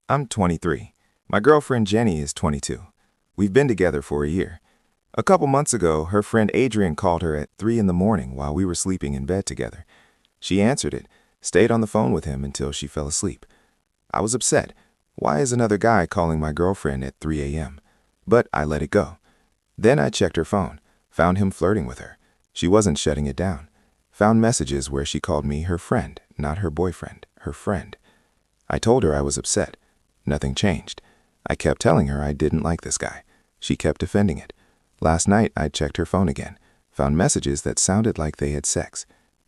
I'm 23. My girlfriend Jenny is 22. We've been together for a year. A couple months ago, her friend Adrian called her at 3 in the morning while we were sleeping in bed together. She answered it, stayed on the phone with him until she fell asleep. I was upset. Why is another guy calling my girlfriend at 3 a.m.? But I let it go. Then I checked her phone, found him flirting with her. She wasn't shutting it down. Found messages where she called me her friend, not her boyfriend, her friend. I told her I was upset. Nothing changed. I kept telling her I didn't like this guy. She kept defending it. Last night, I checked her phone again, found messages that sounded like they had sex.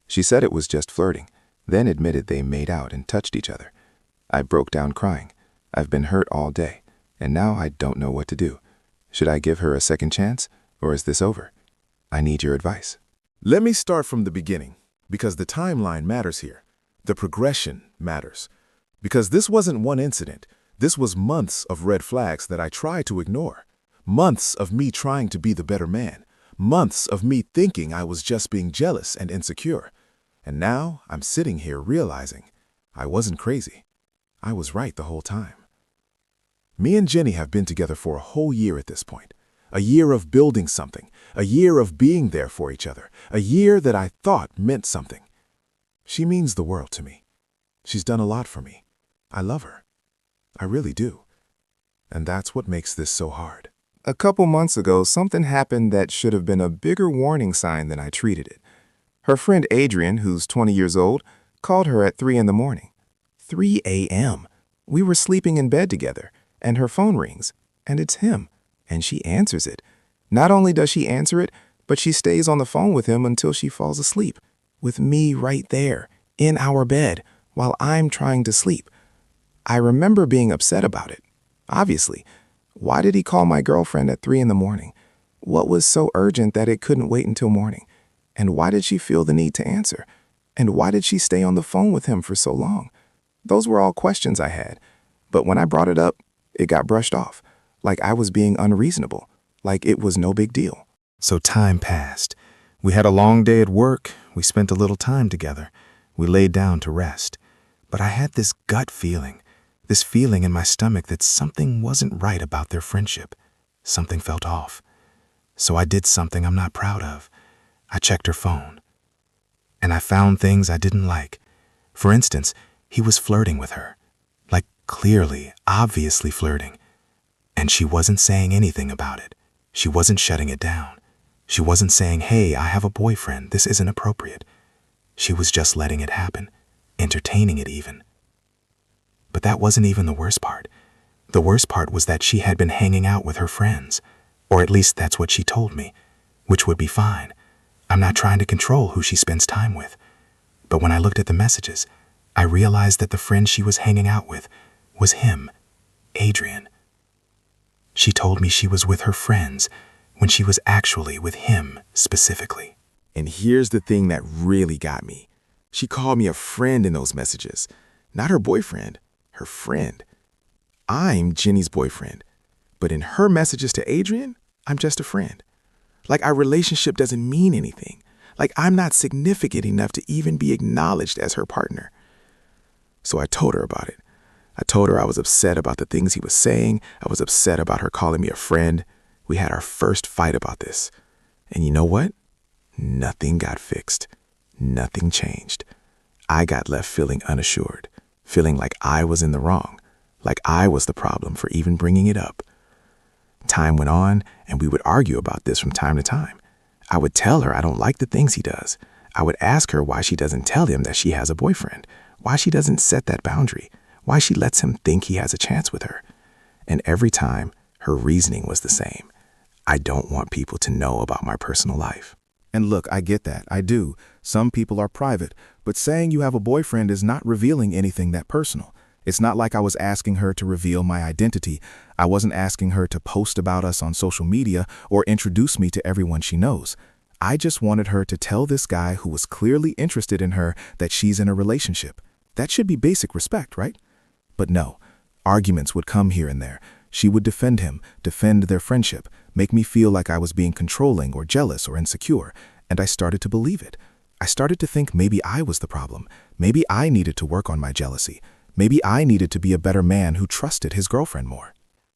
She said it was just flirting, then admitted they made out and touched each other. I broke down crying. I've been hurt all day, and now I don't know what to do. Should I give her a second chance, or is this over? I need your advice. Let me start from the beginning, because the timeline matters here. The progression matters. Because this wasn't one incident. This was months of red flags that I tried to ignore. Months of me trying to be the better man. Months of me thinking I was just being jealous and insecure. And now I'm sitting here realizing I wasn't crazy. I was right the whole time. Me and Jenny have been together for a whole year at this point. A year of building something. A year of being there for each other. A year that I thought meant something. She means the world to me. She's done a lot for me. I love her. I really do. And that's what makes this so hard. A couple months ago, something happened that should have been a bigger warning sign than I treated it. Her friend Adrian, who's 20 years old, called her at 3 in the morning. 3 a.m. We were sleeping in bed together, and her phone rings, and it's him, and she answers it. Not only does she answer it, but she stays on the phone with him until she falls asleep, with me right there, in our bed, while I'm trying to sleep. I remember being upset about it. Obviously. Why did he call my girlfriend at 3 in the morning? What was so urgent that it couldn't wait until morning? And why did she feel the need to answer? And why did she stay on the phone with him for so long? Those were all questions I had. But when I brought it up, it got brushed off, like I was being unreasonable, like it was no big deal. So time passed. We had a long day at work. We spent a little time together. We laid down to rest. But I had this gut feeling. This feeling in my stomach that something wasn't right about their friendship. Something felt off. So I did something I'm not proud of. I checked her phone. And I found things I didn't like. For instance, he was flirting with her. Like clearly, obviously flirting. And she wasn't saying anything about it. She wasn't shutting it down. She wasn't saying, hey, I have a boyfriend, this isn't appropriate. She was just letting it happen, entertaining it even. But that wasn't even the worst part. The worst part was that she had been hanging out with her friends. Or at least that's what she told me, which would be fine. I'm not trying to control who she spends time with. But when I looked at the messages, I realized that the friend she was hanging out with was him, Adrian. She told me she was with her friends when she was actually with him specifically. And here's the thing that really got me. She called me a friend in those messages. Not her boyfriend, her friend. I'm Jenny's boyfriend. But in her messages to Adrian, I'm just a friend. Like our relationship doesn't mean anything. Like I'm not significant enough to even be acknowledged as her partner. So I told her about it. I told her I was upset about the things he was saying. I was upset about her calling me a friend. We had our first fight about this. And you know what? Nothing got fixed. Nothing changed. I got left feeling unassured, feeling like I was in the wrong, like I was the problem for even bringing it up. Time went on, and we would argue about this from time to time. I would tell her I don't like the things he does. I would ask her why she doesn't tell him that she has a boyfriend, why she doesn't set that boundary, why she lets him think he has a chance with her. And every time, her reasoning was the same. I don't want people to know about my personal life. And look, I get that. I do. Some people are private, but saying you have a boyfriend is not revealing anything that personal. It's not like I was asking her to reveal my identity. I wasn't asking her to post about us on social media or introduce me to everyone she knows. I just wanted her to tell this guy who was clearly interested in her that she's in a relationship. That should be basic respect, right? But no, arguments would come here and there. She would defend him, defend their friendship, make me feel like I was being controlling or jealous or insecure, and I started to believe it. I started to think maybe I was the problem. Maybe I needed to work on my jealousy. Maybe I needed to be a better man who trusted his girlfriend more.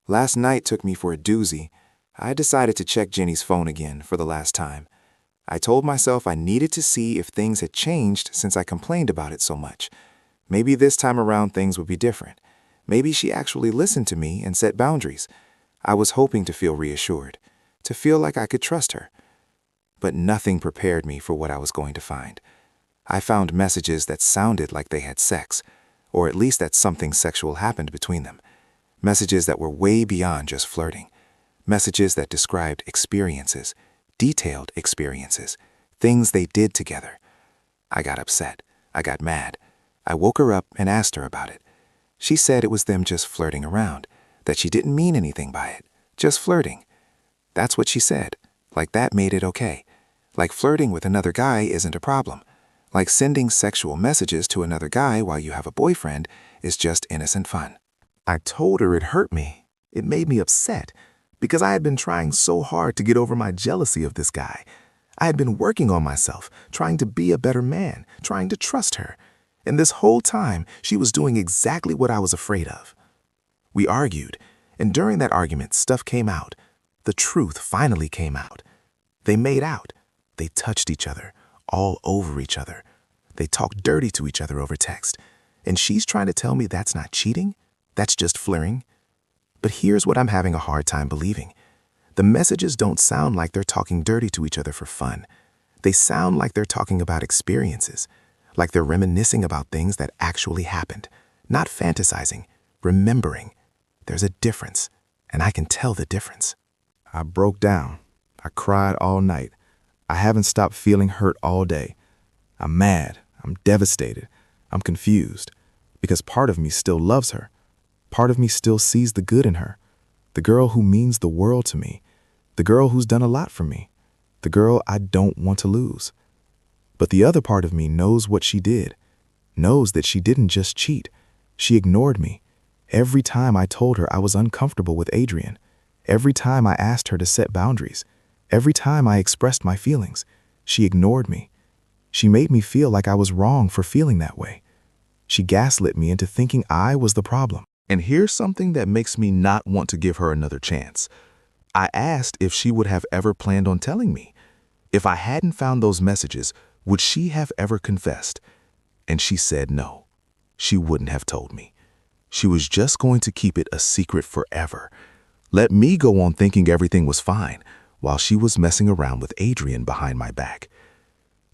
Last night took me for a doozy. I decided to check Jenny's phone again for the last time. I told myself I needed to see if things had changed since I complained about it so much. Maybe this time around things would be different. Maybe she actually listened to me and set boundaries. I was hoping to feel reassured, to feel like I could trust her. But nothing prepared me for what I was going to find. I found messages that sounded like they had sex, or at least that something sexual happened between them. Messages that were way beyond just flirting. Messages that described experiences, detailed experiences, things they did together. I got upset. I got mad. I woke her up and asked her about it. She said it was them just flirting around, that she didn't mean anything by it, just flirting. That's what she said. Like that made it okay. Like flirting with another guy isn't a problem. Like sending sexual messages to another guy while you have a boyfriend is just innocent fun. I told her it hurt me. It made me upset because I had been trying so hard to get over my jealousy of this guy. I had been working on myself, trying to be a better man, trying to trust her. And this whole time, she was doing exactly what I was afraid of. We argued, and during that argument, stuff came out. The truth finally came out. They made out. They touched each other, all over each other. They talked dirty to each other over text. And she's trying to tell me that's not cheating? That's just flirting? But here's what I'm having a hard time believing. The messages don't sound like they're talking dirty to each other for fun. They sound like they're talking about experiences, like they're reminiscing about things that actually happened, not fantasizing, remembering. There's a difference, and I can tell the difference. I broke down. I cried all night. I haven't stopped feeling hurt all day. I'm mad. I'm devastated. I'm confused because part of me still loves her. Part of me still sees the good in her. The girl who means the world to me. The girl who's done a lot for me. The girl I don't want to lose. But the other part of me knows what she did, knows that she didn't just cheat. She ignored me. Every time I told her I was uncomfortable with Adrian, every time I asked her to set boundaries, every time I expressed my feelings, she ignored me. She made me feel like I was wrong for feeling that way. She gaslit me into thinking I was the problem. And here's something that makes me not want to give her another chance. I asked if she would have ever planned on telling me. If I hadn't found those messages, would she have ever confessed? And she said no. She wouldn't have told me. She was just going to keep it a secret forever. Let me go on thinking everything was fine while she was messing around with Adrian behind my back.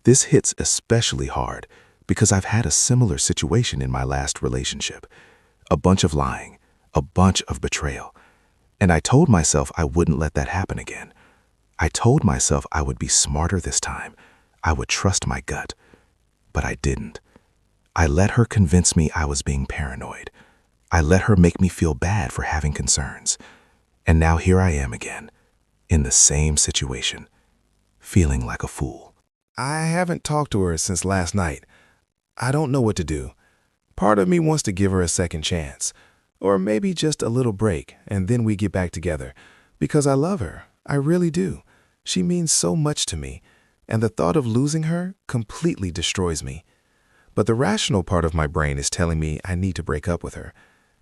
This hits especially hard because I've had a similar situation in my last relationship. A bunch of lying, a bunch of betrayal. And I told myself I wouldn't let that happen again. I told myself I would be smarter this time. I would trust my gut. But I didn't. I let her convince me I was being paranoid. I let her make me feel bad for having concerns. And now here I am again, in the same situation, feeling like a fool. I haven't talked to her since last night. I don't know what to do. Part of me wants to give her a second chance, or maybe just a little break, and then we get back together, because I love her. I really do. She means so much to me, and the thought of losing her completely destroys me. But the rational part of my brain is telling me I need to break up with her,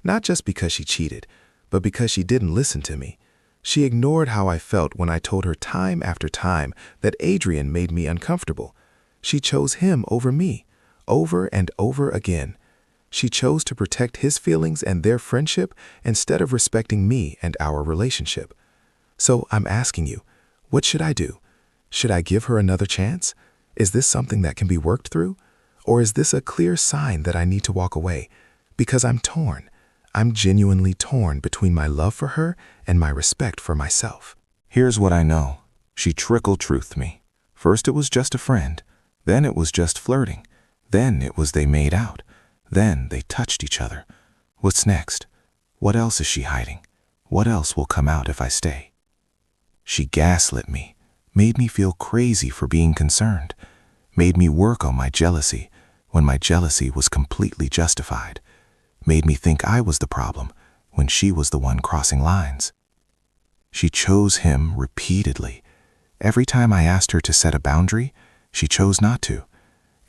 not just because she cheated, but because she didn't listen to me. She ignored how I felt when I told her time after time that Adrian made me uncomfortable. She chose him over me, over and over again. She chose to protect his feelings and their friendship instead of respecting me and our relationship. So I'm asking you, what should I do? Should I give her another chance? Is this something that can be worked through? Or is this a clear sign that I need to walk away? Because I'm torn. I'm genuinely torn between my love for her and my respect for myself. Here's what I know. She trickle-truthed me. First it was just a friend. Then it was just flirting. Then it was they made out. Then they touched each other. What's next? What else is she hiding? What else will come out if I stay? She gaslit me, made me feel crazy for being concerned, made me work on my jealousy when my jealousy was completely justified, made me think I was the problem when she was the one crossing lines. She chose him repeatedly. Every time I asked her to set a boundary, she chose not to.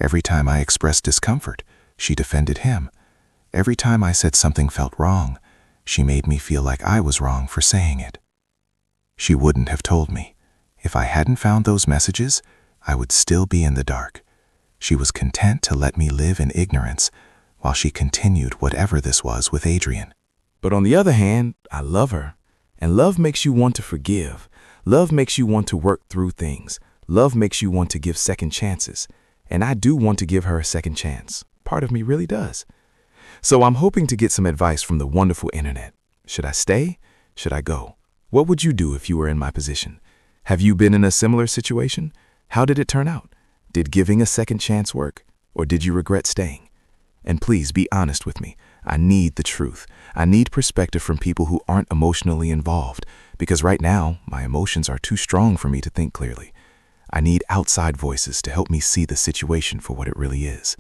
Every time I expressed discomfort, she defended him. Every time I said something felt wrong, she made me feel like I was wrong for saying it. She wouldn't have told me. If I hadn't found those messages, I would still be in the dark. She was content to let me live in ignorance while she continued whatever this was with Adrian. But on the other hand, I love her. And love makes you want to forgive. Love makes you want to work through things. Love makes you want to give second chances. And I do want to give her a second chance. Part of me really does. So I'm hoping to get some advice from the wonderful internet. Should I stay? Should I go? What would you do if you were in my position? Have you been in a similar situation? How did it turn out? Did giving a second chance work? Or did you regret staying? And please be honest with me. I need the truth. I need perspective from people who aren't emotionally involved, because right now, my emotions are too strong for me to think clearly. I need outside voices to help me see the situation for what it really is.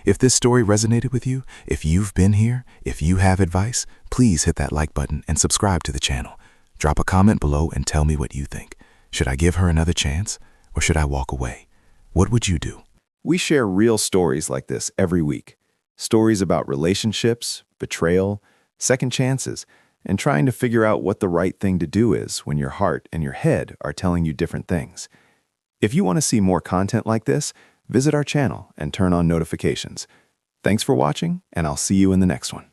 If this story resonated with you, if you've been here, if you have advice, please hit that like button and subscribe to the channel. Drop a comment below and tell me what you think. Should I give her another chance, or should I walk away? What would you do? We share real stories like this every week. Stories about relationships, betrayal, second chances, and trying to figure out what the right thing to do is when your heart and your head are telling you different things. If you want to see more content like this, visit our channel and turn on notifications. Thanks for watching, and I'll see you in the next one.